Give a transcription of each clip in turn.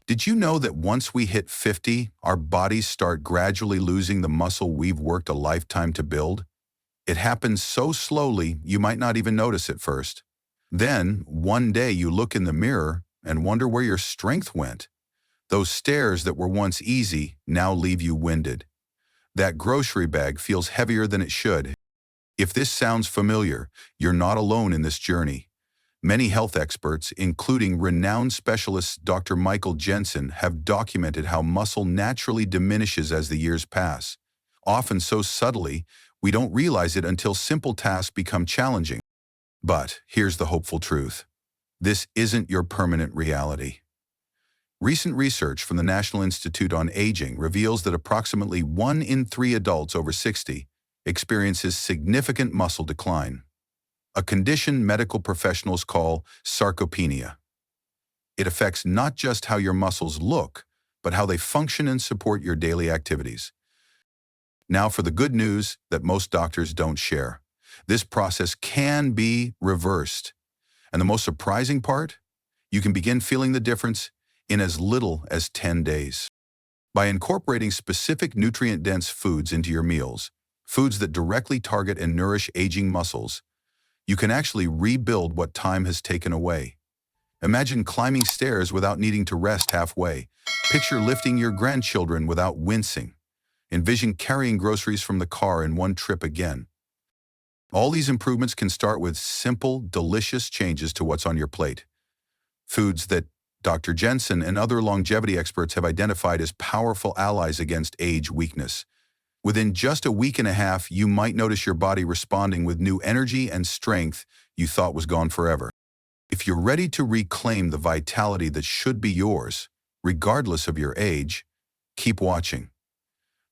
Did you know that once we hit 50, our bodies start gradually losing the muscle we've worked a lifetime to build? It happens so slowly you might not even notice at first. Then, one day you look in the mirror and wonder where your strength went. Those stairs that were once easy now leave you winded. That grocery bag feels heavier than it should. If this sounds familiar, you're not alone in this journey. Many health experts, including renowned specialist Dr. Michael Jensen, have documented how muscle naturally diminishes as the years pass. Often so subtly, we don't realize it until simple tasks become challenging. But here's the hopeful truth. This isn't your permanent reality. Recent research from the National Institute on Aging reveals that approximately 1 in 3 adults over 60 experiences significant muscle decline, a condition medical professionals call sarcopenia. It affects not just how your muscles look, but how they function and support your daily activities. Now for the good news that most doctors don't share. This process can be reversed. And the most surprising part? You can begin feeling the difference in as little as 10 days. By incorporating specific nutrient-dense foods into your meals, foods that directly target and nourish aging muscles, you can actually rebuild what time has taken away. Imagine climbing stairs without needing to rest halfway. Picture lifting your grandchildren without wincing. Envision carrying groceries from the car in one trip again. All these improvements can start with simple, delicious changes to what's on your plate. Foods that Dr. Jensen and other longevity experts have identified as powerful allies against age weakness. Within just a week and a half, you might notice your body responding with new energy and strength you thought was gone forever. If you're ready to reclaim the vitality that should be yours, regardless of your age, keep watching.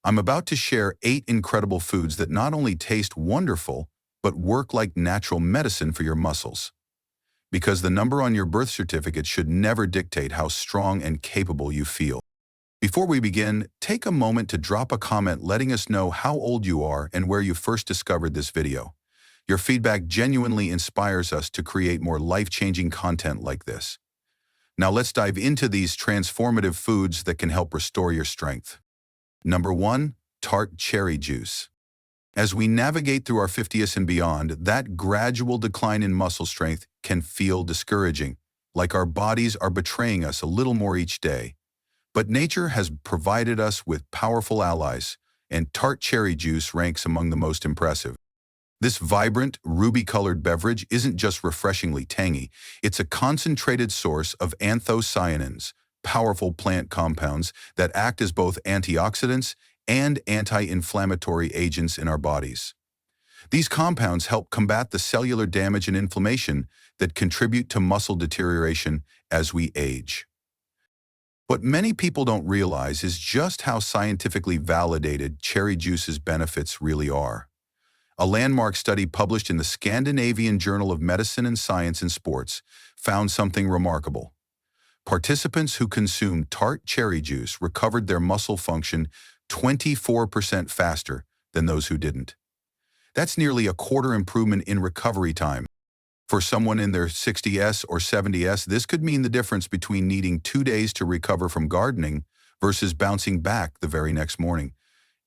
I'm about to share 8 incredible foods that not only taste wonderful, but work like natural medicine for your muscles. Because the number on your birth certificate should never dictate how strong and capable you feel. Before we begin, take a moment to drop a comment letting us know how old you are and where you first discovered this video. Your feedback genuinely inspires us to create more life-changing content like this. Now let's dive into these transformative foods that can help restore your strength. Number 1, tart cherry juice. As we navigate through our 50s and beyond, that gradual decline in muscle strength can feel discouraging, like our bodies are betraying us a little more each day. But nature has provided us with powerful allies, and tart cherry juice ranks among the most impressive. This vibrant, ruby-colored beverage isn't just refreshingly tangy, it's a concentrated source of anthocyanins, powerful plant compounds that act as both antioxidants and anti-inflammatory agents in our bodies. These compounds help combat the cellular damage and inflammation that contribute to muscle deterioration as we age. What many people don't realize is just how scientifically validated cherry juice's benefits really are. A landmark study published in the Scandinavian Journal of Medicine and Science in Sports found something remarkable. Participants who consumed tart cherry juice recovered their muscle function 24% faster than those who didn't. That's nearly a quarter improvement in recovery time. For someone in their 60s or 70s, this could mean the difference between needing 2 days to recover from gardening versus bouncing back the very next morning.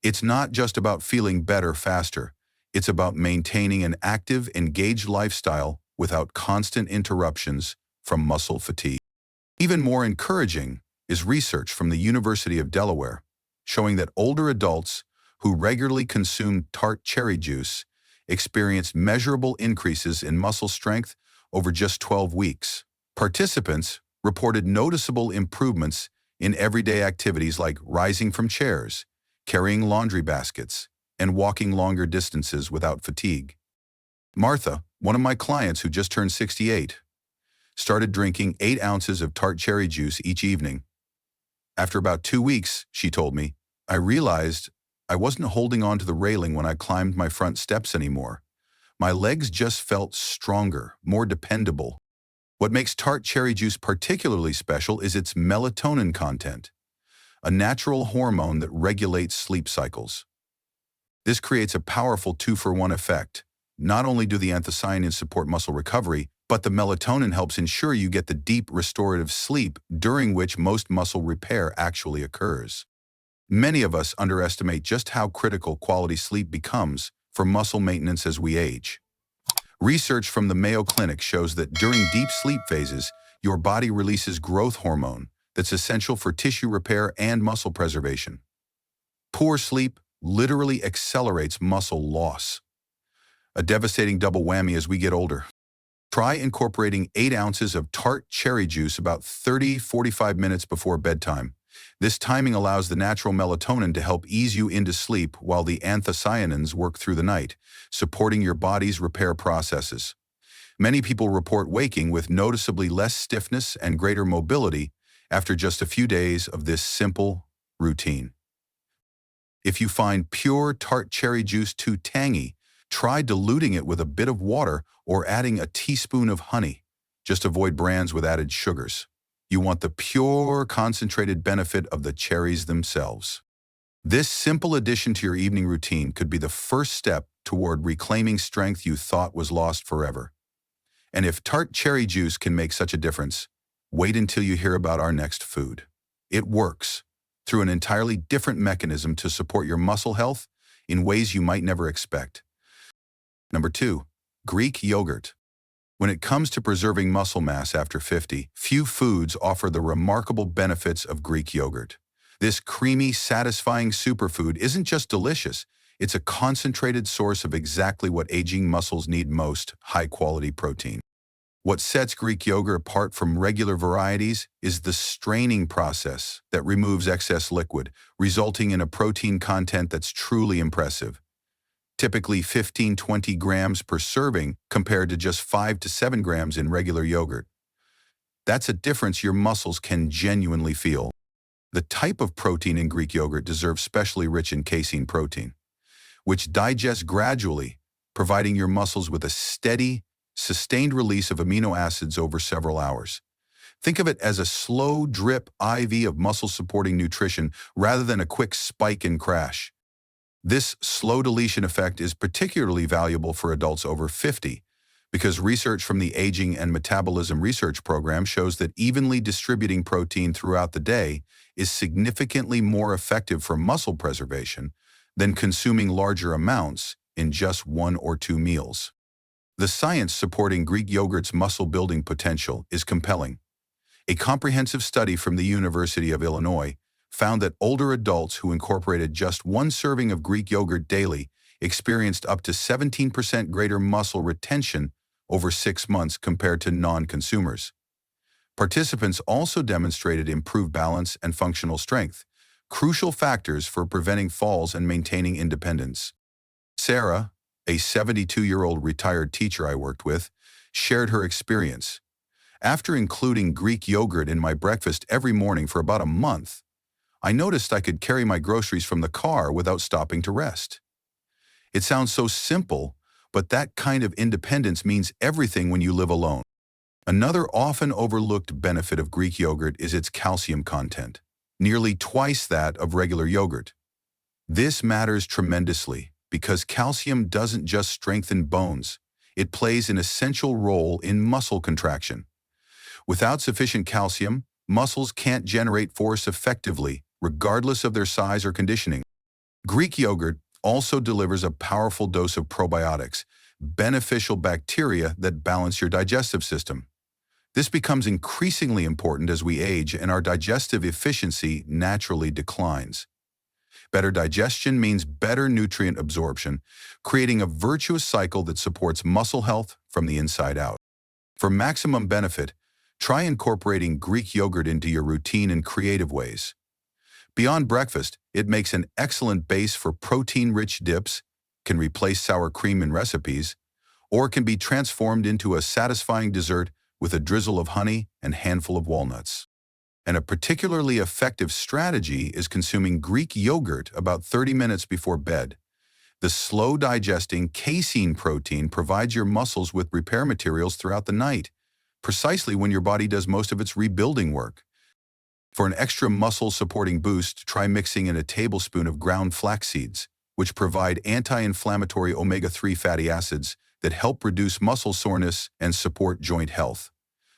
It's not just about feeling better faster. It's about maintaining an active, engaged lifestyle without constant interruptions from muscle fatigue. Even more encouraging is research from the University of Delaware, showing that older adults who regularly consume tart cherry juice experienced measurable increases in muscle strength over just 12 weeks. Participants reported noticeable improvements in everyday activities like rising from chairs, carrying laundry baskets, and walking longer distances without fatigue. Martha, one of my clients who just turned 68, started drinking 8 ounces of tart cherry juice each evening. After about 2 weeks, she told me, I realized I wasn't holding on to the railing when I climbed my front steps anymore. My legs just felt stronger, more dependable. What makes tart cherry juice particularly special is its melatonin content, a natural hormone that regulates sleep cycles. This creates a powerful 2-for-1 effect. Not only do the anthocyanins support muscle recovery, But the melatonin helps ensure you get the deep restorative sleep during which most muscle repair actually occurs. Many of us underestimate just how critical quality sleep becomes for muscle maintenance as we age. Research from the Mayo Clinic shows that during deep sleep phases, your body releases growth hormone that's essential for tissue repair and muscle preservation. Poor sleep literally accelerates muscle loss, a devastating double whammy as we get older. Try incorporating 8 ounces of tart cherry juice about 30-45 minutes before bedtime. This timing allows the natural melatonin to help ease you into sleep while the anthocyanins work through the night, supporting your body's repair processes. Many people report waking with noticeably less stiffness and greater mobility after just a few days of this simple routine. If you find pure tart cherry juice too tangy, try diluting it with a bit of water or adding a teaspoon of honey. Just avoid brands with added sugars. You want the pure, concentrated benefit of the cherries themselves. This simple addition to your evening routine could be the first step toward reclaiming strength you thought was lost forever. And if tart cherry juice can make such a difference, wait until you hear about our next food. It works through an entirely different mechanism to support your muscle health in ways you might never expect. Number 2, Greek yogurt. When it comes to preserving muscle mass after 50, few foods offer the remarkable benefits of Greek yogurt. This creamy, satisfying superfood isn't just delicious, it's a concentrated source of exactly what aging muscles need most: high-quality protein. What sets Greek yogurt apart from regular varieties is the straining process that removes excess liquid, resulting in a protein content that's truly impressive. Typically 15-20 grams per serving compared to just 5 to 7 grams in regular yogurt. That's a difference your muscles can genuinely feel. The type of protein in Greek yogurt deserves specially rich in casein protein, which digests gradually, providing your muscles with a steady, sustained release of amino acids over several hours. Think of it as a slow drip IV of muscle-supporting nutrition rather than a quick spike and crash. This slow deletion effect is particularly valuable for adults over 50 because research from the Aging and Metabolism Research Program shows that evenly distributing protein throughout the day is significantly more effective for muscle preservation than consuming larger amounts in just 1 or 2 meals. The science supporting Greek yogurt's muscle-building potential is compelling. A comprehensive study from the University of Illinois found that older adults who incorporated just 1 serving of Greek yogurt daily experienced up to 17% greater muscle retention over 6 months compared to non-consumers. Participants also demonstrated improved balance and functional strength, crucial factors for preventing falls and maintaining independence. Sarah, a 72-year-old retired teacher I worked with, shared her experience. After including Greek yogurt in my breakfast every morning for about a month, I noticed I could carry my groceries from the car without stopping to rest. It sounds so simple, but that kind of independence means everything when you live alone. Another often overlooked benefit of Greek yogurt is its calcium content, nearly twice that of regular yogurt. This matters tremendously because calcium doesn't just strengthen bones, it plays an essential role in muscle contraction. Without sufficient calcium, muscles can't generate force effectively, regardless of their size or conditioning. Greek yogurt also delivers a powerful dose of probiotics, beneficial bacteria that balance your digestive system. This becomes increasingly important as we age and our digestive efficiency naturally declines. Better digestion means better nutrient absorption, creating a virtuous cycle that supports muscle health from the inside out. For maximum benefit, try incorporating Greek yogurt into your routine in creative ways. Beyond breakfast, it makes an excellent base for protein-rich dips, can replace sour cream in recipes, or can be transformed into a satisfying dessert with a drizzle of honey and handful of walnuts. And a particularly effective strategy is consuming Greek yogurt about 30 minutes before bed. The slow-digesting casein protein provides your muscles with repair materials throughout the night, precisely when your body does most of its rebuilding work. For an extra muscle-supporting boost, try mixing in a tablespoon of ground flax seeds, which provide anti-inflammatory omega-3 fatty acids that help reduce muscle soreness and support joint health.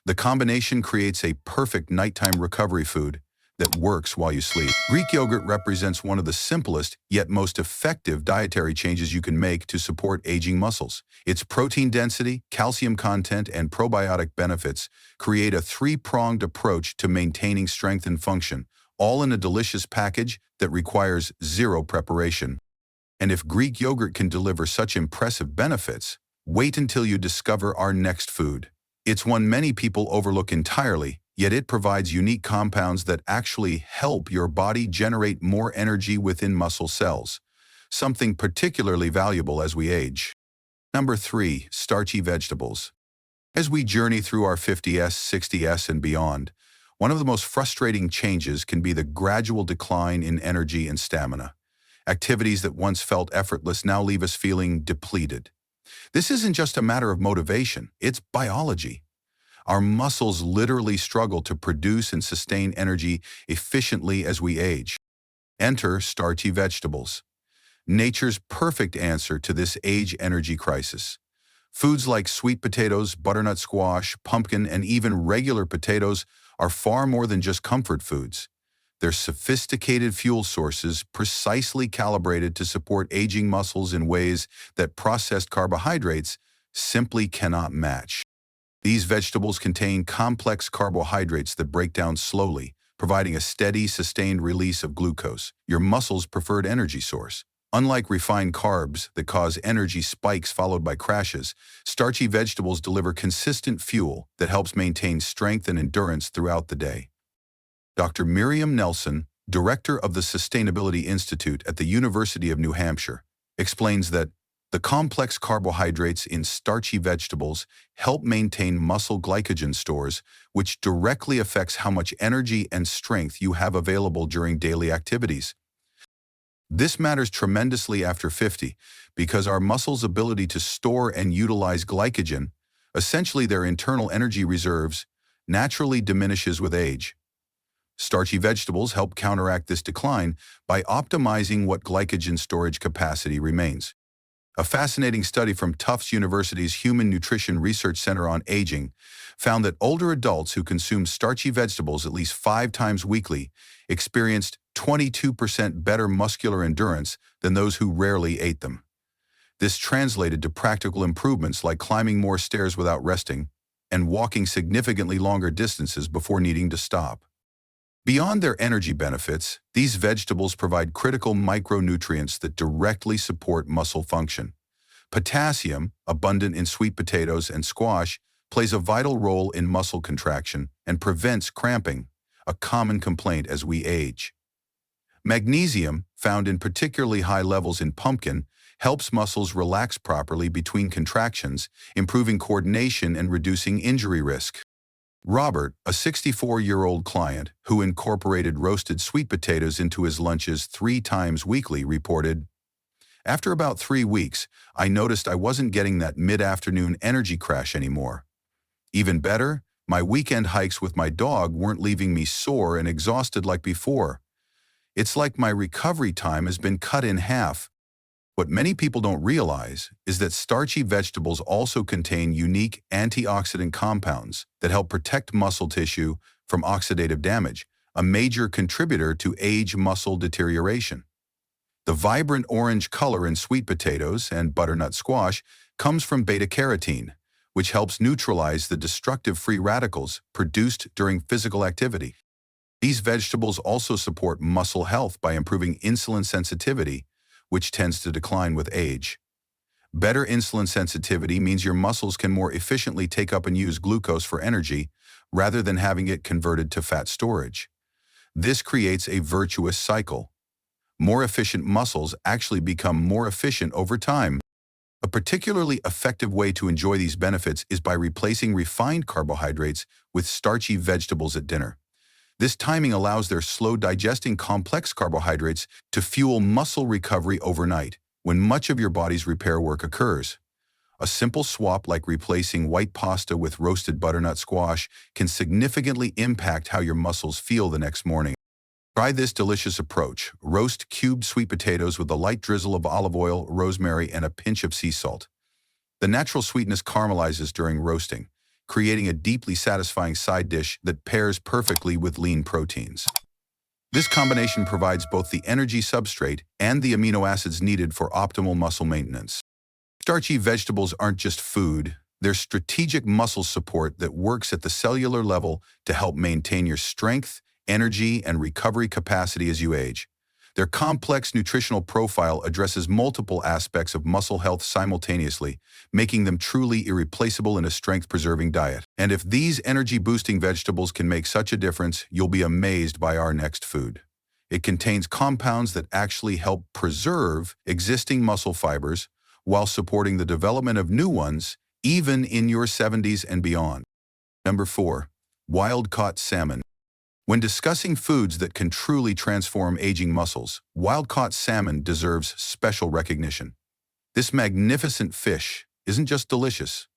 The combination creates a perfect nighttime recovery food that works while you sleep. Greek yogurt represents one of the simplest yet most effective dietary changes you can make to support aging muscles. Its protein density, calcium content, and probiotic benefits create a three-pronged approach to maintaining strength and function, all in a delicious package that requires zero preparation. And if Greek yogurt can deliver such impressive benefits, wait until you discover our next food. It's one many people overlook entirely, yet it provides unique compounds that actually help your body generate more energy within muscle cells, something particularly valuable as we age. Number 3, starchy vegetables. As we journey through our 50s, 60s, and beyond, one of the most frustrating changes can be the gradual decline in energy and stamina. Activities that once felt effortless now leave us feeling depleted. This isn't just a matter of motivation, it's biology. Our muscles literally struggle to produce and sustain energy efficiently as we age. Enter starchy vegetables, nature's perfect answer to this age energy crisis. Foods like sweet potatoes, butternut squash, pumpkin, and even regular potatoes are far more than just comfort foods. They're sophisticated fuel sources precisely calibrated to support aging muscles in ways that processed carbohydrates simply cannot match. These vegetables contain complex carbohydrates that break down slowly, providing a steady, sustained release of glucose, your muscles' preferred energy source. Unlike refined carbs that cause energy spikes followed by crashes, starchy vegetables deliver consistent fuel that helps maintain strength and endurance throughout the day. Dr. Miriam Nelson, director of the Sustainability Institute at the University of New Hampshire, explains that the complex carbohydrates in starchy vegetables help maintain muscle glycogen stores, which directly affects how much energy and strength you have available during daily activities. This matters tremendously after 50 because our muscles' ability to store and utilize glycogen, essentially their internal energy reserves, naturally diminishes with age. Starchy vegetables help counteract this decline by optimizing what glycogen storage capacity remains. A fascinating study from Tufts University's Human Nutrition Research Center on Aging found that older adults who consumed starchy vegetables at least 5 times weekly experienced 22% better muscular endurance than those who rarely ate them. This translated to practical improvements like climbing more stairs without resting and walking significantly longer distances before needing to stop. Beyond their energy benefits, these vegetables provide critical micronutrients that directly support muscle function. Potassium, abundant in sweet potatoes and squash, plays a vital role in muscle contraction and prevents cramping, a common complaint as we age. Magnesium, found in particularly high levels in pumpkin, helps muscles relax properly between contractions, improving coordination and reducing injury risk. Robert, a 64-year-old client who incorporated roasted sweet potatoes into his lunches 3 times weekly, reported, "After about 3 weeks, I noticed I wasn't getting that mid-afternoon energy crash anymore. Even better, my weekend hikes with my dog weren't leaving me sore and exhausted like before. It's like my recovery time has been cut in half." What many people don't realize is that starchy vegetables also contain unique antioxidant compounds that help protect muscle tissue from oxidative damage, a major contributor to age muscle deterioration. The vibrant orange color in sweet potatoes and butternut squash comes from beta-carotene, which helps neutralize the destructive free radicals produced during physical activity. These vegetables also support muscle health by improving insulin sensitivity, which tends to decline with age. Better insulin sensitivity means your muscles can more efficiently take up and use glucose for energy rather than having it converted to fat storage. This creates a virtuous cycle. More efficient muscles actually become more efficient over time. A particularly effective way to enjoy these benefits is by replacing refined carbohydrates with starchy vegetables at dinner. This timing allows their slow-digesting complex carbohydrates to fuel muscle recovery overnight, when much of your body's repair work occurs. A simple swap like replacing white pasta with roasted butternut squash can significantly impact how your muscles feel the next morning. Try this delicious approach. Roast cubed sweet potatoes with a light drizzle of olive oil, rosemary, and a pinch of sea salt. The natural sweetness caramelizes during roasting, creating a deeply satisfying side dish that pairs perfectly with lean proteins. This combination provides both the energy substrate and the amino acids needed for optimal muscle maintenance. Starchy vegetables aren't just food, they're strategic muscle support that works at the cellular level to help maintain your strength, energy, and recovery capacity as you age. Their complex nutritional profile addresses multiple aspects of muscle health simultaneously, making them truly irreplaceable in a strength-preserving diet. And if these energy-boosting vegetables can make such a difference, you'll be amazed by our next food. It contains compounds that actually help preserve existing muscle fibers while supporting the development of new ones, even in your 70s and beyond. Number 4. Wild-caught salmon. When discussing foods that can truly transform aging muscles, wild-caught salmon deserves special recognition. This magnificent fish isn't just delicious.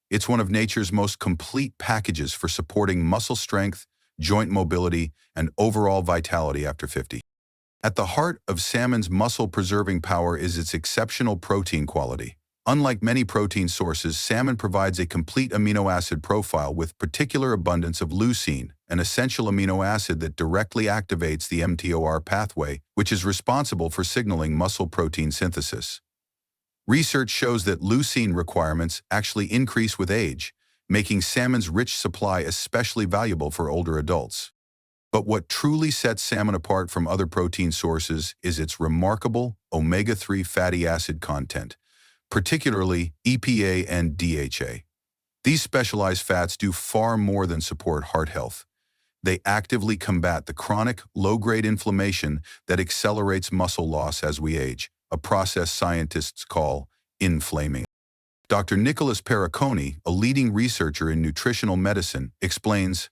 It's one of nature's most complete packages for supporting muscle strength, joint mobility, and overall vitality after 50. At the heart of salmon's muscle-preserving power is its exceptional protein quality. Unlike many protein sources, salmon provides a complete amino acid profile with particular abundance of leucine, an essential amino acid that directly activates the mTOR pathway, which is responsible for signaling muscle protein synthesis. Research shows that leucine requirements actually increase with age, making salmon's rich supply especially valuable for older adults. But what truly sets salmon apart from other protein sources is its remarkable omega-3 fatty acid content, particularly EPA and DHA. These specialized fats do far more than support heart health. They actively combat the chronic, low-grade inflammation that accelerates muscle loss as we age, a process scientists call inflaming. Dr. Nicholas Perricone, a leading researcher in nutritional medicine, explains,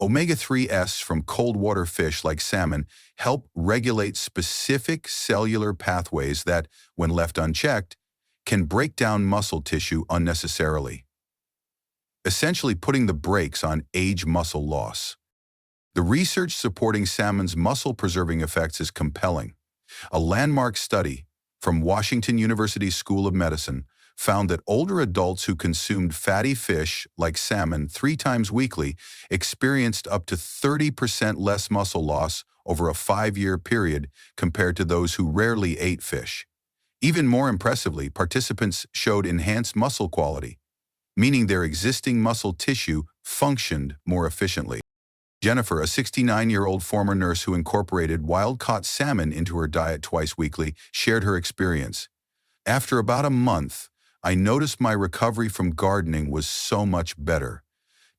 omega-3s from cold water fish like salmon help regulate specific cellular pathways that, when left unchecked, can break down muscle tissue unnecessarily, essentially putting the brakes on age muscle loss. The research supporting salmon's muscle-preserving effects is compelling. A landmark study from Washington University School of Medicine found that older adults who consumed fatty fish like salmon 3 times weekly experienced up to 30% less muscle loss over a 5-year period compared to those who rarely ate fish. Even more impressively, participants showed enhanced muscle quality, meaning their existing muscle tissue functioned more efficiently. Jennifer, a 69-year-old former nurse who incorporated wild-caught salmon into her diet twice weekly, shared her experience. After about a month, I noticed my recovery from gardening was so much better.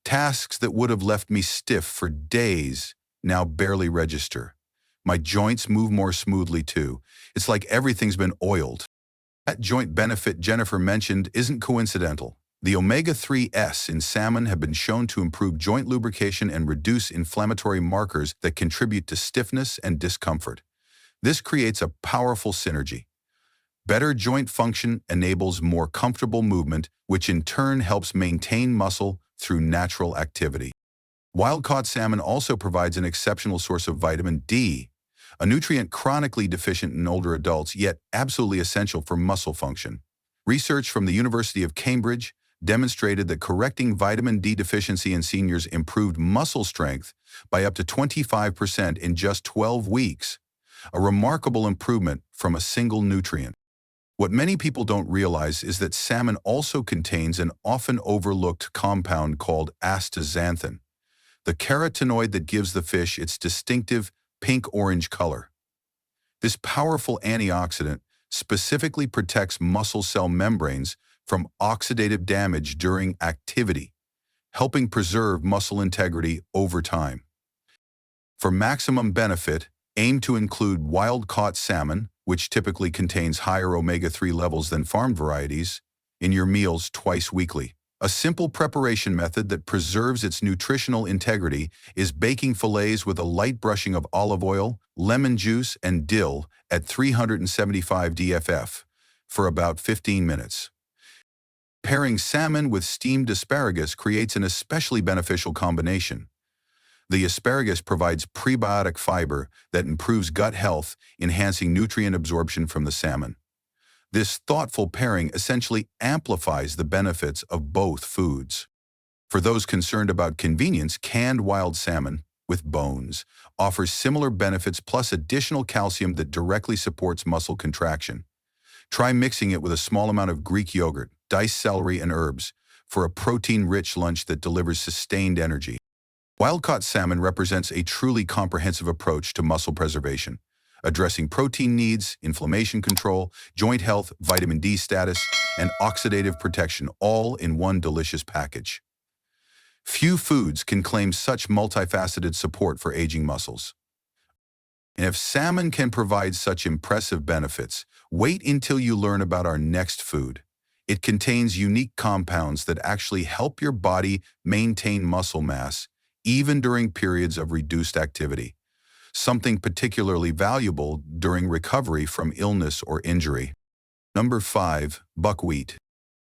Tasks that would have left me stiff for days now barely register. My joints move more smoothly too. It's like everything's been oiled. That joint benefit Jennifer mentioned isn't coincidental. The omega-3s in salmon have been shown to improve joint lubrication and reduce inflammatory markers that contribute to stiffness and discomfort. This creates a powerful synergy. Better joint function enables more comfortable movement, which in turn helps maintain muscle through natural activity. Wild-caught salmon also provides an exceptional source of vitamin D, a nutrient chronically deficient in older adults, yet absolutely essential for muscle function. Research from the University of Cambridge demonstrated that correcting vitamin D deficiency in seniors improved muscle strength by up to 25% in just 12 weeks, a remarkable improvement from a single nutrient. What many people don't realize is that salmon also contains an often overlooked compound called astaxanthin, the carotenoid that gives the fish its distinctive pink-orange color. This powerful antioxidant specifically protects muscle cell membranes from oxidative damage during activity, helping preserve muscle integrity over time. For maximum benefit, aim to include wild-caught salmon, which typically contains higher omega-3 levels than farmed varieties, in your meals twice weekly. A simple preparation method that preserves its nutritional integrity is baking fillets with a light brushing of olive oil, lemon juice, and dill at 375 dFF for about 15 minutes. Pairing salmon with steamed asparagus creates an especially beneficial combination. The asparagus provides prebiotic fiber that improves gut health, enhancing nutrient absorption from the salmon. This thoughtful pairing essentially amplifies the benefits of both foods. For those concerned about convenience, canned wild salmon, with bones, offers similar benefits plus additional calcium that directly supports muscle contraction. Try mixing it with a small amount of Greek yogurt, diced celery, and herbs for a protein-rich lunch that delivers sustained energy. Wild-caught salmon represents a truly comprehensive approach to muscle preservation, addressing protein needs, inflammation control, joint health, vitamin D status, and oxidative protection, all in one delicious package. Few foods can claim such multifaceted support for aging muscles. And if salmon can provide such impressive benefits, wait until you learn about our next food. It contains unique compounds that actually help your body maintain muscle mass, even during periods of reduced activity, something particularly valuable during recovery from illness or injury. Number 5, buckwheat.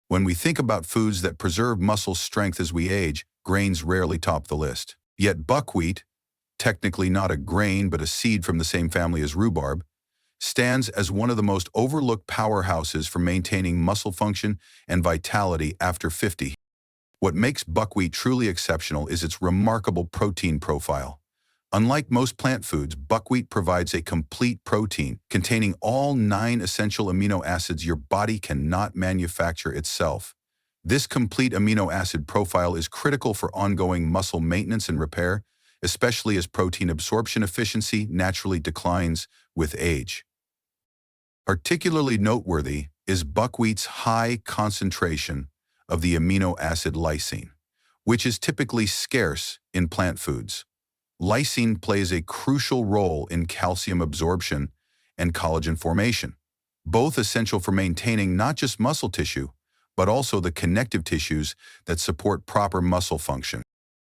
When we think about foods that preserve muscle strength as we age, grains rarely top the list. Yet buckwheat, technically not a grain but a seed from the same family as rhubarb, stands as one of the most overlooked powerhouses for maintaining muscle function and vitality after 50. What makes buckwheat truly exceptional is its remarkable protein profile. Unlike most plant foods, buckwheat provides a complete protein containing all 9 essential amino acids your body cannot manufacture itself. This complete amino acid profile is critical for ongoing muscle maintenance and repair, especially as protein absorption efficiency naturally declines with age. Particularly noteworthy is buckwheat's high concentration of the amino acid lysine, which is typically scarce in plant foods. Lysine plays a crucial role in calcium absorption and collagen formation, both essential for maintaining not just muscle tissue, but also the connective tissues that support proper muscle function.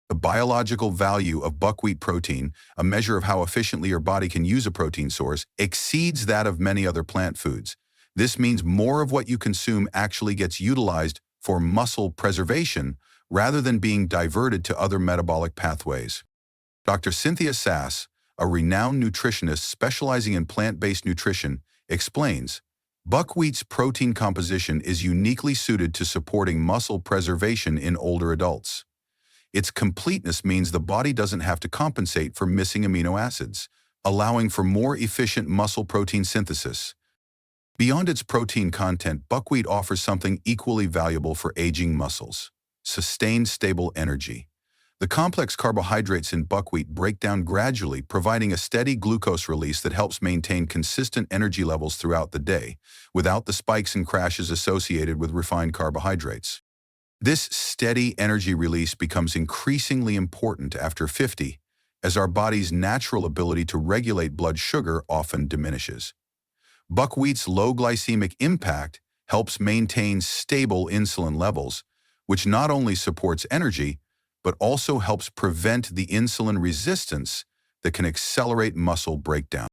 The biological value of buckwheat protein, a measure of how efficiently your body can use a protein source, exceeds that of many other plant foods. This means more of what you consume actually gets utilized for muscle preservation rather than being diverted to other metabolic pathways. Dr. Cynthia Sass, a renowned nutritionist specializing in plant-based nutrition, explains, buckwheat's protein composition is uniquely suited to supporting muscle preservation in older adults. Its completeness means the body doesn't have to compensate for missing amino acids, allowing for more efficient muscle protein synthesis. Beyond its protein content, buckwheat offers something equally valuable for aging muscles: sustained stable energy. The complex carbohydrates in buckwheat break down gradually, providing a steady glucose release that helps maintain consistent energy levels throughout the day, without the spikes and crashes associated with refined carbohydrates. This steady energy release becomes increasingly important after 50, as our body's natural ability to regulate blood sugar often diminishes. Buckwheat's low glycemic impact helps maintain stable insulin levels, which not only supports energy, but also helps prevent the insulin resistance that can accelerate muscle breakdown.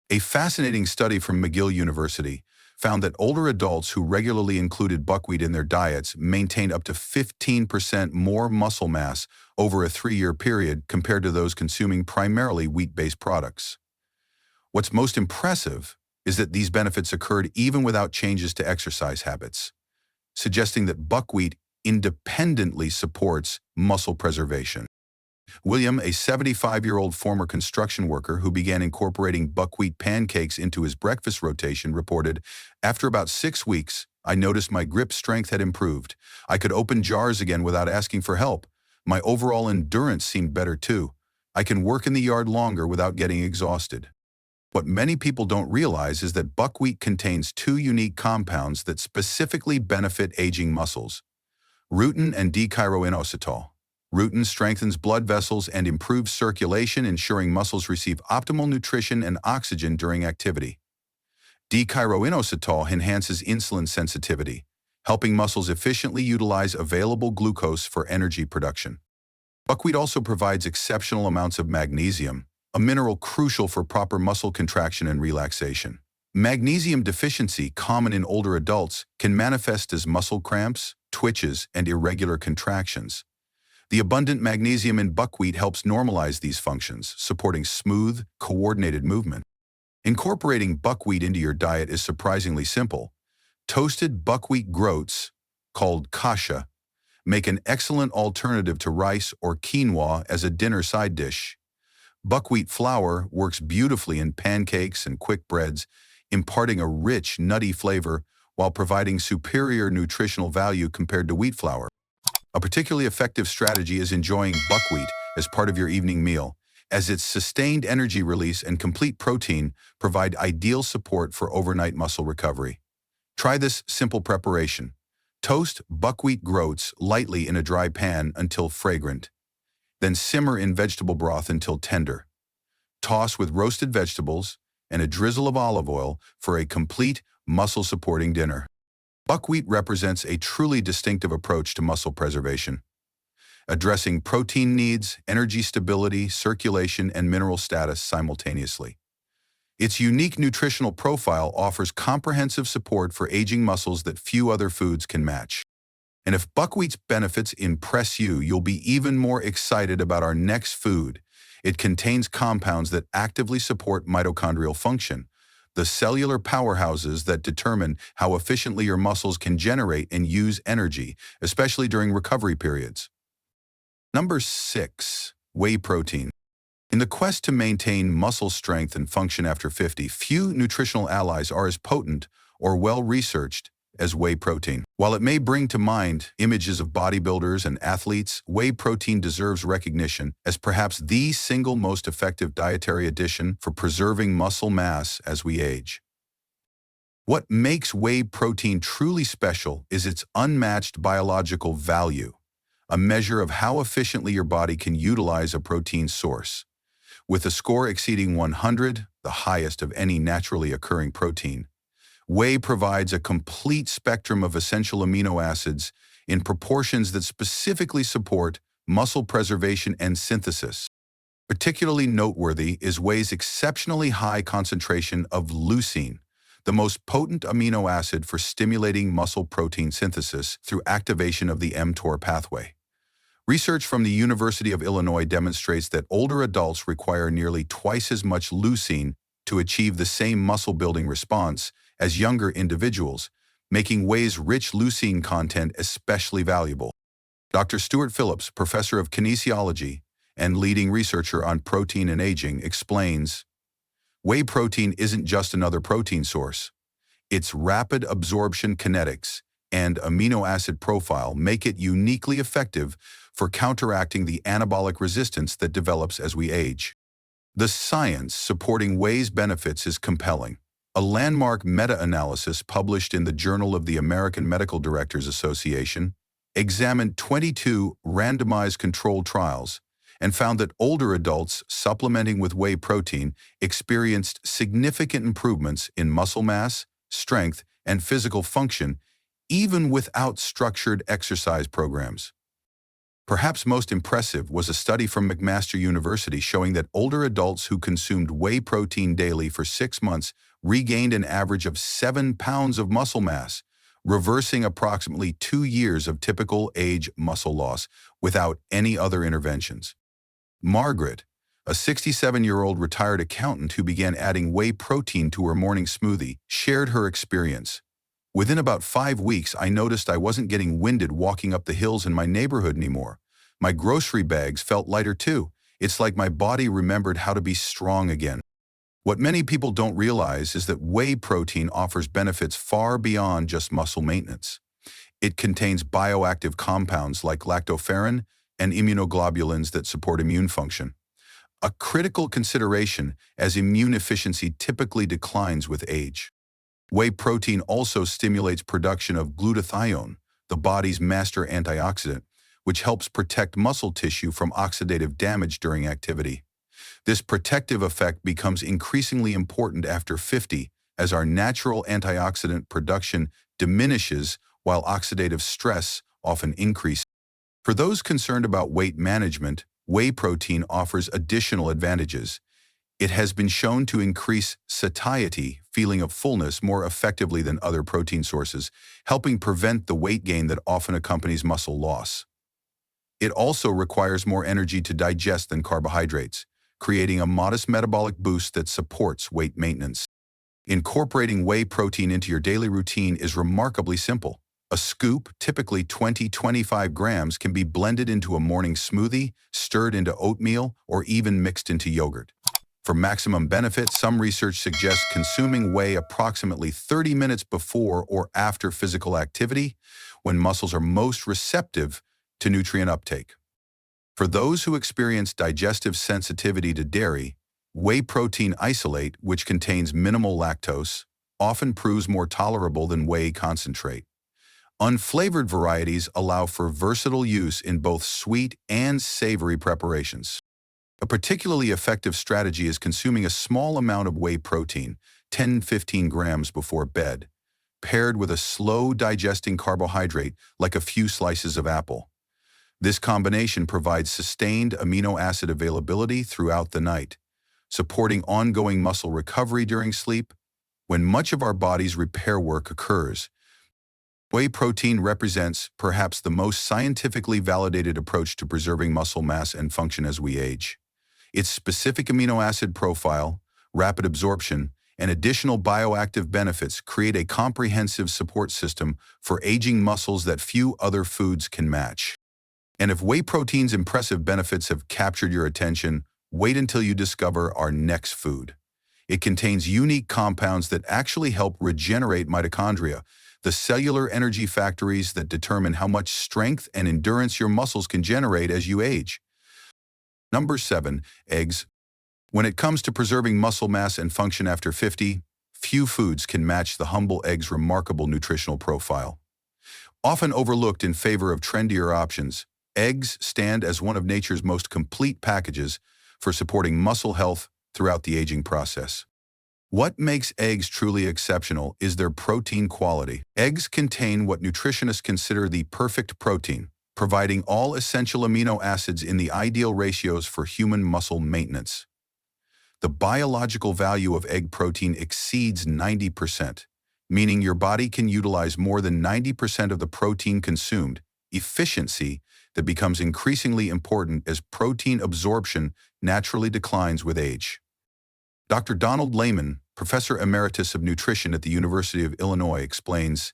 A fascinating study from McGill University found that older adults who regularly included buckwheat in their diets maintained up to 15% more muscle mass over a 3-year period compared to those consuming primarily wheat-based products. What's most impressive is that these benefits occurred even without changes to exercise habits, suggesting that buckwheat independently supports muscle preservation. William, a 75-year-old former construction worker who began incorporating buckwheat pancakes into his breakfast rotation, reported, "After about 6 weeks, I noticed my grip strength had improved. I could open jars again without asking for help. My overall endurance seemed better too. I can work in the yard longer without getting exhausted." What many people don't realize is that buckwheat contains 2 unique compounds that specifically benefit aging muscles: rutin and D-chiroinositol. Rutin strengthens blood vessels and improves circulation, ensuring muscles receive optimal nutrition and oxygen during activity. D-chiroinositol enhances insulin sensitivity, helping muscles efficiently utilize available glucose for energy production. Buckwheat also provides exceptional amounts of magnesium, a mineral crucial for proper muscle contraction and relaxation. Magnesium deficiency, common in older adults, can manifest as muscle cramps, twitches, and irregular contractions. The abundant magnesium in buckwheat helps normalize these functions, supporting smooth, coordinated movement. Incorporating buckwheat into your diet is surprisingly simple. Toasted buckwheat groats, called kasha, make an excellent alternative to rice or quinoa as a dinner side dish. Buckwheat flour works beautifully in pancakes and quick breads, imparting a rich, nutty flavor while providing superior nutritional value compared to wheat flour. A particularly effective strategy is enjoying buckwheat as part of your evening meal, as its sustained energy release and complete protein provide ideal support for overnight muscle recovery. Try this simple preparation. Toast buckwheat groats lightly in a dry pan until fragrant. Then simmer in vegetable broth until tender. Toss with roasted vegetables and a drizzle of olive oil for a complete muscle-supporting dinner. Buckwheat represents a truly distinctive approach to muscle preservation, addressing protein needs, energy stability, circulation, and mineral status simultaneously. Its unique nutritional profile offers comprehensive support for aging muscles that few other foods can match. And if buckwheat's benefits impress you, you'll be even more excited about our next food. It contains compounds that actively support mitochondrial function, the cellular powerhouses that determine how efficiently your muscles can generate and use energy, especially during recovery periods. Number 6. Whey protein. In the quest to maintain muscle strength and function after 50, few nutritional allies are as potent or well-researched as whey protein. While it may bring to mind images of bodybuilders and athletes, whey protein deserves recognition as perhaps the single most effective dietary addition for preserving muscle mass as we age. What makes whey protein truly special is its unmatched biological value, a measure of how efficiently your body can utilize a protein source. With a score exceeding 100, the highest of any naturally occurring protein, whey provides a complete spectrum of essential amino acids in proportions that specifically support muscle preservation and synthesis. Particularly noteworthy is whey's exceptionally high concentration of leucine, the most potent amino acid for stimulating muscle protein synthesis through activation of the mTOR pathway. Research from the University of Illinois demonstrates that older adults require nearly twice as much leucine to achieve the same muscle-building response as younger individuals, making whey's rich leucine content especially valuable. Dr. Stuart Phillips, professor of kinesiology and leading researcher on protein and aging, explains, whey protein isn't just another protein source. Its rapid absorption kinetics and amino acid profile make it uniquely effective for counteracting the anabolic resistance that develops as we age. The science supporting whey's benefits is compelling. A landmark meta-analysis published in the Journal of the American Medical Directors Association examined 22 randomized controlled trials and found that older adults supplementing with whey protein experienced significant improvements in muscle mass, strength, and physical function, even without structured exercise programs. Perhaps most impressive was a study from McMaster University showing that older adults who consumed whey protein daily for 6 months regained an average of 7 pounds of muscle mass, reversing approximately 2 years of typical age muscle loss without any other interventions. Margaret, a 67-year-old retired accountant who began adding whey protein to her morning smoothie, shared her experience. Within about 5 weeks, I noticed I wasn't getting winded walking up the hills in my neighborhood anymore. My grocery bags felt lighter too. It's like my body remembered how to be strong again. What many people don't realize is that whey protein offers benefits far beyond just muscle maintenance. It contains bioactive compounds like lactoferrin and immunoglobulins that support immune function, a critical consideration as immune efficiency typically declines with age. Whey protein also stimulates production of glutathione, the body's master antioxidant, which helps protect muscle tissue from oxidative damage during activity. This protective effect becomes increasingly important after 50 as our natural antioxidant production diminishes while oxidative stress often increases. For those concerned about weight management, whey protein offers additional advantages. It has been shown to increase satiety, feeling of fullness, more effectively than other protein sources, helping prevent the weight gain that often accompanies muscle loss. It also requires more energy to digest than carbohydrates, creating a modest metabolic boost that supports weight maintenance. Incorporating whey protein into your daily routine is remarkably simple. A scoop, typically 20-25 grams, can be blended into a morning smoothie, stirred into oatmeal, or even mixed into yogurt. For maximum benefit, some research suggests consuming whey approximately 30 minutes before or after physical activity, when muscles are most receptive to nutrient uptake. For those who experience digestive sensitivity to dairy, whey protein isolate, which contains minimal lactose, often proves more tolerable than whey concentrate. Unflavored varieties allow for versatile use in both sweet and savory preparations. A particularly effective strategy is consuming a small amount of whey protein, 10-15 grams before bed, paired with a slow-digesting carbohydrate like a few slices of apple. This combination provides sustained amino acid availability throughout the night, supporting ongoing muscle recovery during sleep. When much of our body's repair work occurs, whey protein represents perhaps the most scientifically validated approach to preserving muscle mass and function as we age. Its specific amino acid profile, rapid absorption, and additional bioactive benefits create a comprehensive support system for aging muscles that few other foods can match. And if whey protein's impressive benefits have captured your attention, wait until you discover our next food. It contains unique compounds that actually help regenerate mitochondria, the cellular energy factories that determine how much strength and endurance your muscles can generate as you age. Number 7, eggs. When it comes to preserving muscle mass and function after 50, few foods can match the humble egg's remarkable nutritional profile. Often overlooked in favor of trendier options, eggs stand as one of nature's most complete packages for supporting muscle health throughout the aging process. What makes eggs truly exceptional is their protein quality. Eggs contain what nutritionists consider the perfect protein, providing all essential amino acids in the ideal ratios for human muscle maintenance. The biological value of egg protein exceeds 90%, meaning your body can utilize more than 90% of the protein consumed, efficiency that becomes increasingly important as protein absorption naturally declines with age. Dr. Donald Layman, Professor Emeritus of Nutrition at the University of Illinois, explains,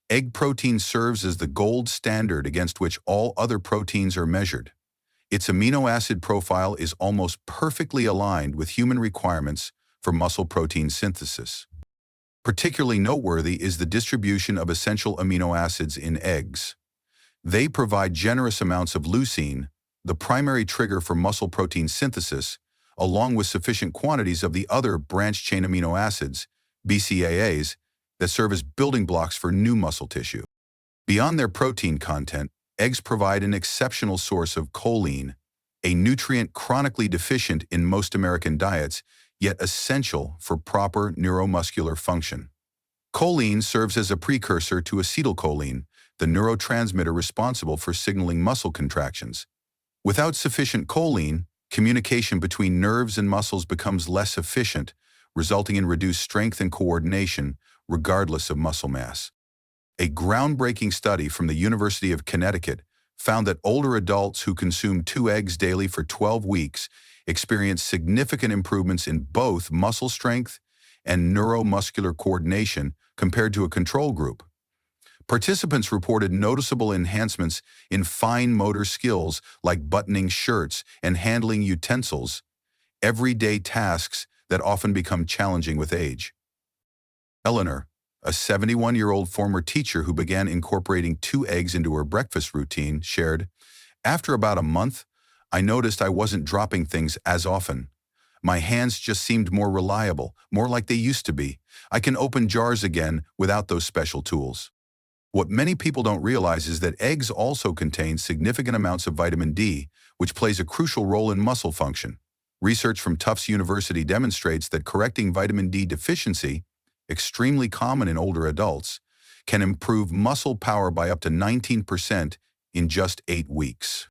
egg protein serves as the gold standard against which all other proteins are measured. Its amino acid profile is almost perfectly aligned with human requirements for muscle protein synthesis. Particularly noteworthy is the distribution of essential amino acids in eggs. They provide generous amounts of leucine, the primary trigger for muscle protein synthesis, along with sufficient quantities of the other branched-chain amino acids, BCAAs, that serve as building blocks for new muscle tissue. Beyond their protein content, eggs provide an exceptional source of choline, a nutrient chronically deficient in most American diets, yet essential for proper neuromuscular function. Choline serves as a precursor to acetylcholine, the neurotransmitter responsible for signaling muscle contractions. Without sufficient choline, communication between nerves and muscles becomes less efficient, resulting in reduced strength and coordination, regardless of muscle mass. A groundbreaking study from the University of Connecticut found that older adults who consumed 2 eggs daily for 12 weeks experienced significant improvements in both muscle strength and neuromuscular coordination compared to a control group. Participants reported noticeable enhancements in fine motor skills like buttoning shirts and handling utensils, everyday tasks that often become challenging with age. Eleanor, a 71-year-old former teacher who began incorporating 2 eggs into her breakfast routine, shared, "After about a month, I noticed I wasn't dropping things as often. My hands just seemed more reliable, more like they used to be. I can open jars again without those special tools." What many people don't realize is that eggs also contain significant amounts of vitamin D, which plays a crucial role in muscle function. Research from Tufts University demonstrates that correcting vitamin D deficiency, extremely common in older adults, can improve muscle power by up to 19% in just 8 weeks.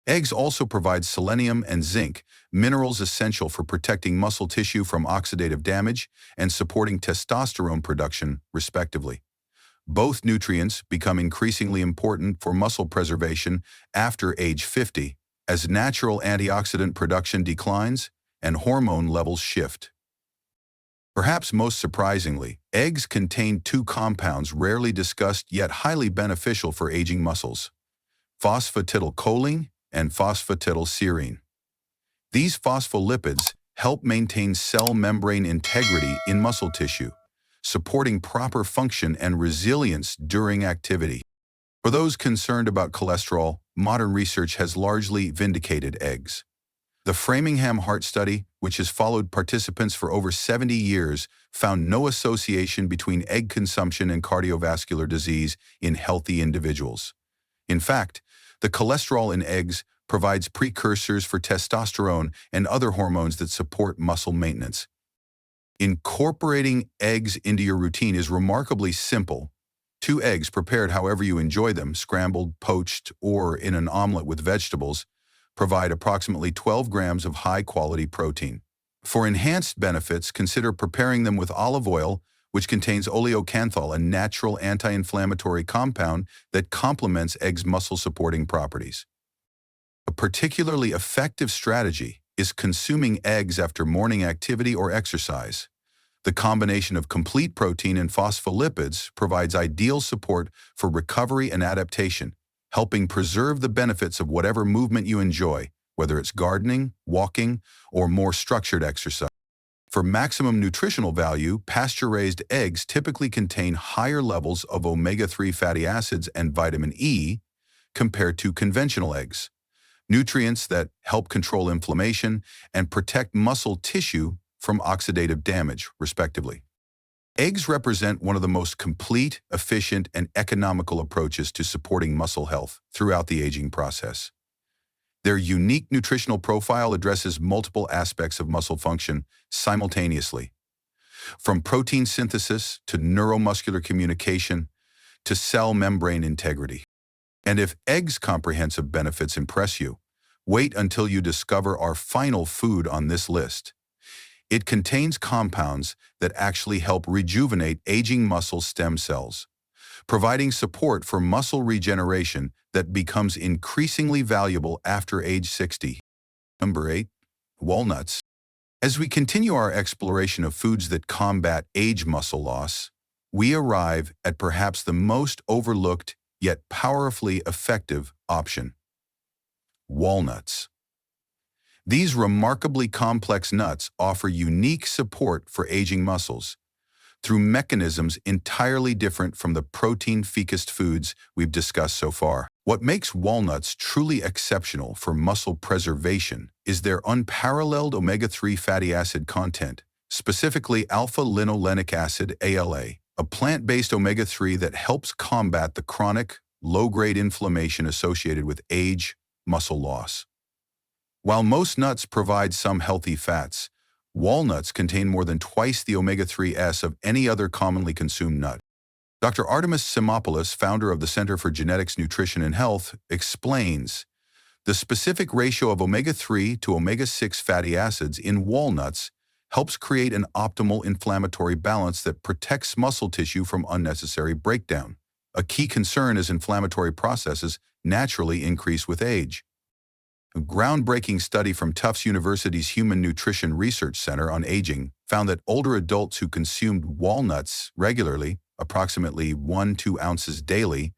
Eggs also provide selenium and zinc, minerals essential for protecting muscle tissue from oxidative damage and supporting testosterone production, respectively. Both nutrients become increasingly important for muscle preservation after age 50, as natural antioxidant production declines and hormone levels shift. Perhaps most surprisingly, eggs contain two compounds rarely discussed yet highly beneficial for aging muscles: phosphatidylcholine and phosphatidylserine. These phospholipids help maintain cell membrane integrity in muscle tissue, supporting proper function and resilience during activity. For those concerned about cholesterol, modern research has largely vindicated eggs. The Framingham Heart Study, which has followed participants for over 70 years, found no association between egg consumption and cardiovascular disease in healthy individuals. In fact, the cholesterol in eggs provides precursors for testosterone and other hormones that support muscle maintenance. Incorporating eggs into your routine is remarkably simple. 2 eggs prepared however you enjoy them, scrambled, poached, or in an omelet with vegetables, provide approximately 12 grams of high-quality protein. For enhanced benefits, consider preparing them with olive oil, which contains oleocanthal, a natural anti-inflammatory compound that complements eggs' muscle-supporting properties. A particularly effective strategy is consuming eggs after morning activity or exercise. The combination of complete protein and phospholipids provides ideal support for recovery and adaptation, helping preserve the benefits of whatever movement you enjoy, whether it's gardening, walking, or more structured exercise. For maximum nutritional value, pasture-raised eggs typically contain higher levels of omega-3 fatty acids and vitamin E compared to conventional eggs, nutrients that help control inflammation and protect muscle tissue from oxidative damage, respectively. Eggs represent one of the most complete, efficient, and economical approaches to supporting muscle health throughout the aging process. Their unique nutritional profile addresses multiple aspects of muscle function simultaneously, from protein synthesis to neuromuscular communication to cell membrane integrity. And if eggs' comprehensive benefits impress you, wait until you discover our final food on this list. It contains compounds that actually help rejuvenate aging muscle stem cells, providing support for muscle regeneration that becomes increasingly valuable after age 60. Number 8. Walnuts. As we continue our exploration of foods that combat age muscle loss, we arrive at perhaps the most overlooked yet powerfully effective option: walnuts. These remarkably complex nuts offer unique support for aging muscles through mechanisms entirely different from the protein-focused foods we've discussed so far. What makes walnuts truly exceptional for muscle preservation is their unparalleled omega-3 fatty acid content, specifically alpha-linolenic acid, ALA, a plant-based omega-3 that helps combat the chronic, low-grade inflammation associated with age muscle loss. While most nuts provide some healthy fats, walnuts contain more than twice the omega-3s of any other commonly consumed nut. Dr. Artemis Simopoulos, founder of the Center for Genetics, Nutrition, and Health, explains the specific ratio of omega-3 to omega-6 fatty acids in walnuts helps create an optimal inflammatory balance that protects muscle tissue from unnecessary breakdown, a key concern as inflammatory processes naturally increase with age. A groundbreaking study from Tufts University's Human Nutrition Research Center on Aging found that older adults who consumed walnuts regularly, approximately 1-2 ounces daily,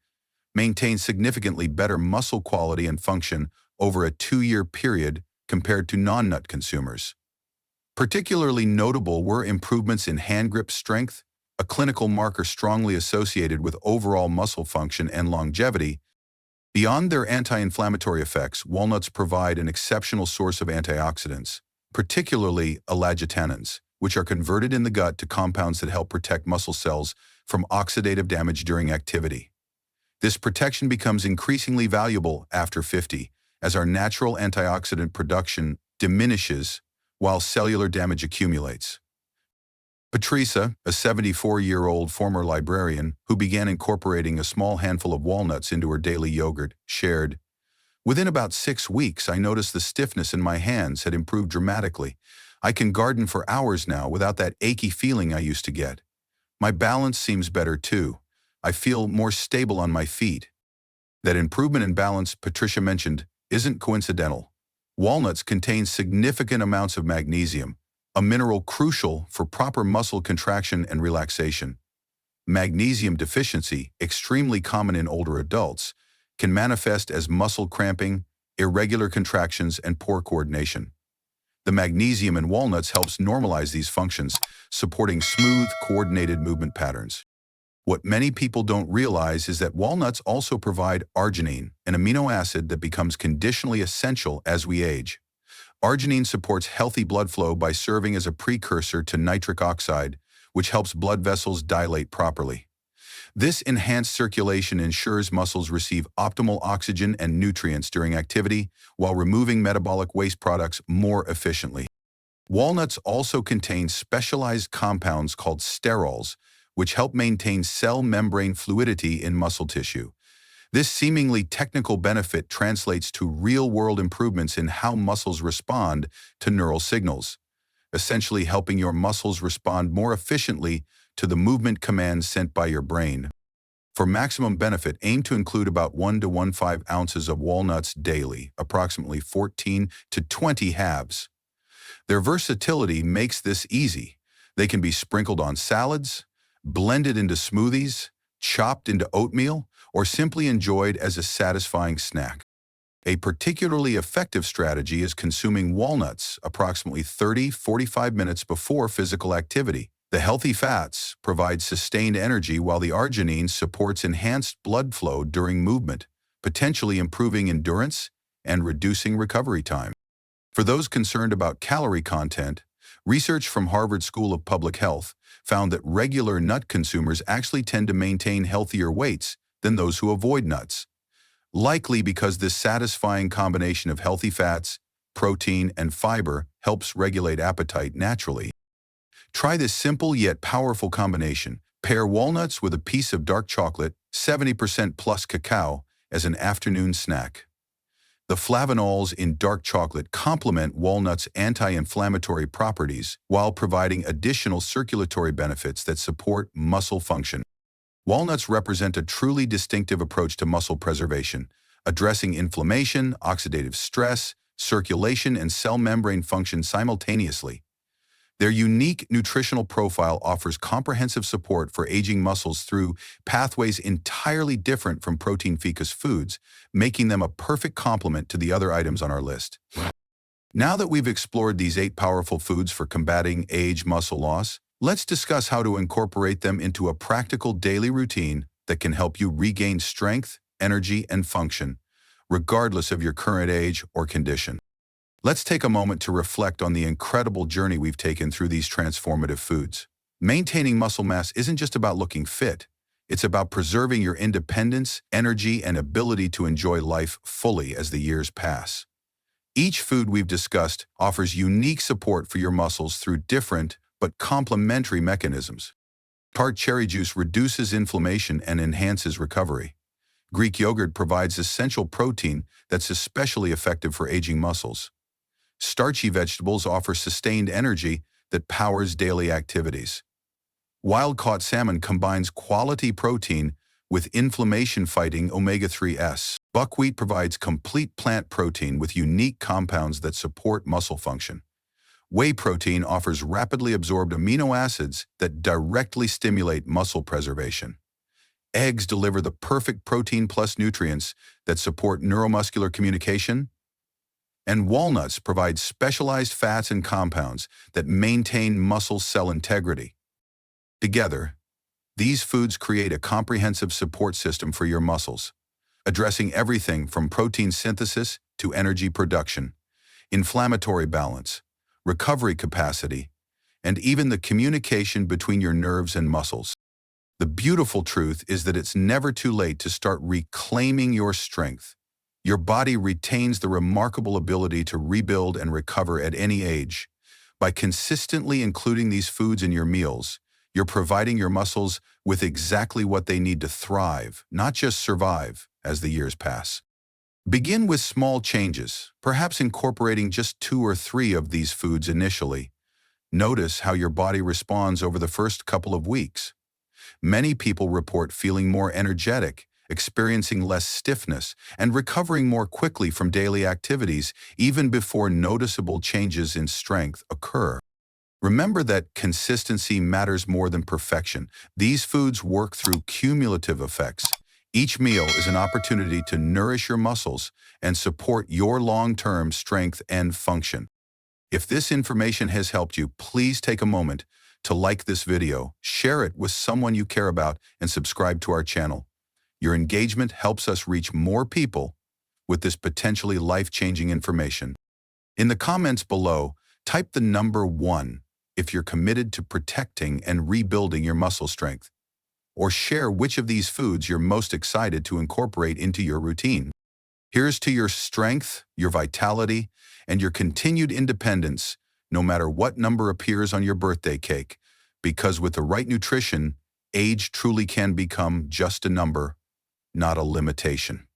maintained significantly better muscle quality and function over a 2-year period compared to non-nut consumers. Particularly notable were improvements in hand grip strength, a clinical marker strongly associated with overall muscle function and longevity. Beyond their anti-inflammatory effects, walnuts provide an exceptional source of antioxidants, particularly elagitanins, which are converted in the gut to compounds that help protect muscle cells from oxidative damage during activity. This protection becomes increasingly valuable after 50, as our natural antioxidant production diminishes while cellular damage accumulates. Patricia, a 74-year-old former librarian who began incorporating a small handful of walnuts into her daily yogurt, shared, "Within about 6 weeks, I noticed the stiffness in my hands had improved dramatically. I can garden for hours now without that achy feeling I used to get. My balance seems better too. I feel more stable on my feet." That improvement in balance Patricia mentioned isn't coincidental. Walnuts contain significant amounts of magnesium, a mineral crucial for proper muscle contraction and relaxation. Magnesium deficiency, extremely common in older adults, can manifest as muscle cramping, irregular contractions, and poor coordination. The magnesium in walnuts helps normalize these functions, supporting smooth, coordinated movement patterns. What many people don't realize is that walnuts also provide arginine, an amino acid that becomes conditionally essential as we age. Arginine supports healthy blood flow by serving as a precursor to nitric oxide, which helps blood vessels dilate properly. This enhanced circulation ensures muscles receive optimal oxygen and nutrients during activity while removing metabolic waste products more efficiently. Walnuts also contain specialized compounds called sterols, which help maintain cell membrane fluidity in muscle tissue. This seemingly technical benefit translates to real-world improvements in how muscles respond to neural signals, essentially helping your muscles respond more efficiently to the movement commands sent by your brain. For maximum benefit, aim to include about 1 to 1.5 ounces of walnuts daily, approximately 14 to 20 halves. Their versatility makes this easy. They can be sprinkled on salads, blended into smoothies, chopped into oatmeal, or simply enjoyed as a satisfying snack. A particularly effective strategy is consuming walnuts approximately 30-45 minutes before physical activity. The healthy fats provide sustained energy while the arginine supports enhanced blood flow during movement, potentially improving endurance and reducing recovery time. For those concerned about calorie content, research from Harvard School of Public Health found that regular nut consumers actually tend to maintain healthier weights than those who avoid nuts, likely because this satisfying combination of healthy fats, protein, and fiber helps regulate appetite naturally. Try this simple yet powerful combination. Pair walnuts with a piece of dark chocolate, 70% plus cacao, as an afternoon snack. The flavonols in dark chocolate complement walnuts' anti-inflammatory properties while providing additional circulatory benefits that support muscle function. Walnuts represent a truly distinctive approach to muscle preservation, addressing inflammation, oxidative stress, circulation, and cell membrane function simultaneously. Their unique nutritional profile offers comprehensive support for aging muscles through pathways entirely different from protein-focused foods, making them a perfect complement to the other items on our list. Now that we've explored these 8 powerful foods for combating age muscle loss, let's discuss how to incorporate them into a practical daily routine that can help you regain strength, energy, and function, regardless of your current age or condition. Let's take a moment to reflect on the incredible journey we've taken through these transformative foods. Maintaining muscle mass isn't just about looking fit. It's about preserving your independence, energy, and ability to enjoy life fully as the years pass. Each food we've discussed offers unique support for your muscles through different but complementary mechanisms. Tart cherry juice reduces inflammation and enhances recovery. Greek yogurt provides essential protein that's especially effective for aging muscles. Starchy vegetables offer sustained energy that powers daily activities. Wild-caught salmon combines quality protein with inflammation-fighting omega-3s. Buckwheat provides complete plant protein with unique compounds that support muscle function. Whey protein offers rapidly absorbed amino acids that directly stimulate muscle preservation. Eggs deliver the perfect protein plus nutrients that support neuromuscular communication. And walnuts provide specialized fats and compounds that maintain muscle cell integrity. Together, these foods create a comprehensive support system for your muscles, addressing everything from protein synthesis to energy production, inflammatory balance, recovery capacity, and even the communication between your nerves and muscles. The beautiful truth is that it's never too late to start reclaiming your strength. Your body retains the remarkable ability to rebuild and recover at any age. By consistently including these foods in your meals, you're providing your muscles with exactly what they need to thrive, not just survive, as the years pass. Begin with small changes, perhaps incorporating just 2 or 3 of these foods initially. Notice how your body responds over the first couple of weeks. Many people report feeling more energetic, experiencing less stiffness, and recovering more quickly from daily activities even before noticeable changes in strength occur. Remember that consistency matters more than perfection. These foods work through cumulative effects. Each meal is an opportunity to nourish your muscles and support your long-term strength and function. If this information has helped you, please take a moment to like this video, share it with someone you care about, and subscribe to our channel. Your engagement helps us reach more people with this potentially life-changing information. In the comments below, type the number 1 if you're committed to protecting and rebuilding your muscle strength, or share which of these foods you're most excited to incorporate into your routine. Here's to your strength, your vitality, and your continued independence, no matter what number appears on your birthday cake, because with the right nutrition, age truly can become just a number, not a limitation.